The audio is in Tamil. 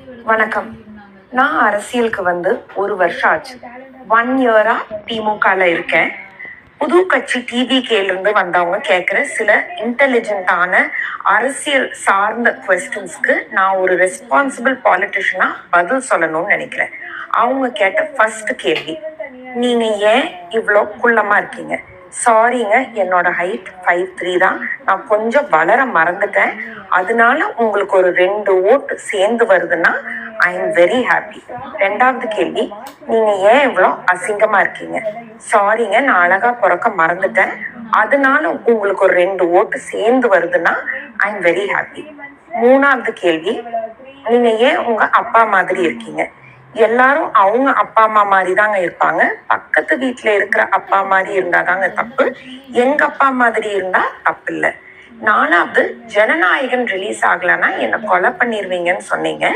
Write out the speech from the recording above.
வணக்கம். நான் அரசியலுக்கு வந்து 1 வருஷம் ஆச்சு. 1 இயரா திமுகல இருக்கேன். புது கட்சி டிவிகேலேருந்து வந்தவங்க கேட்குற சில இன்டெலிஜென்ட்டான அரசியல் சார்ந்த கொஸ்டின்ஸ்க்கு நான் ஒரு ரெஸ்பான்சிபிள் பாலிட்டிஷியனா பதில் சொல்லணும்னு நினைக்கிறேன். அவங்க கேட்ட ஃபர்ஸ்ட் கேள்வி, நீங்க ஏன் இவ்வளோ குள்ளமா இருக்கீங்க? சாரிங்க, என்னோட ஹைட் 5'3" தான். நான் கொஞ்சம் வளர மறந்துட்டேன். அதனால உங்களுக்கு ஒரு 2 ஓட்டு சேர்ந்து வருதுன்னா ஐ எம் வெரி ஹாப்பி. 2வது கேள்வி, நீங்க ஏன் இவ்வளோ அசிங்கமா இருக்கீங்க? சாரிங்க, நான் அழகா பிறக்க மறந்துட்டேன். அதனால உங்களுக்கு ஒரு 2 ஓட்டு சேர்ந்து வருதுன்னா ஐ எம் வெரி ஹாப்பி. 3வது கேள்வி, நீங்க ஏன் உங்க அப்பா மாதிரி இருக்கீங்க? எல்லாரும் அவங்க அப்பா அம்மா மாதிரி தாங்க இருப்பாங்க. பக்கத்து வீட்டுல இருக்கிற அப்பா மாதிரி இருந்தாதாங்க தப்பு. எங்க அப்பா மாதிரி இருந்தா தப்பு இல்லை. 4வது, ஜனநாயகன் ரிலீஸ் ஆகலன்னா என்ன கொலை பண்ணிருவீங்கன்னு சொன்னீங்க.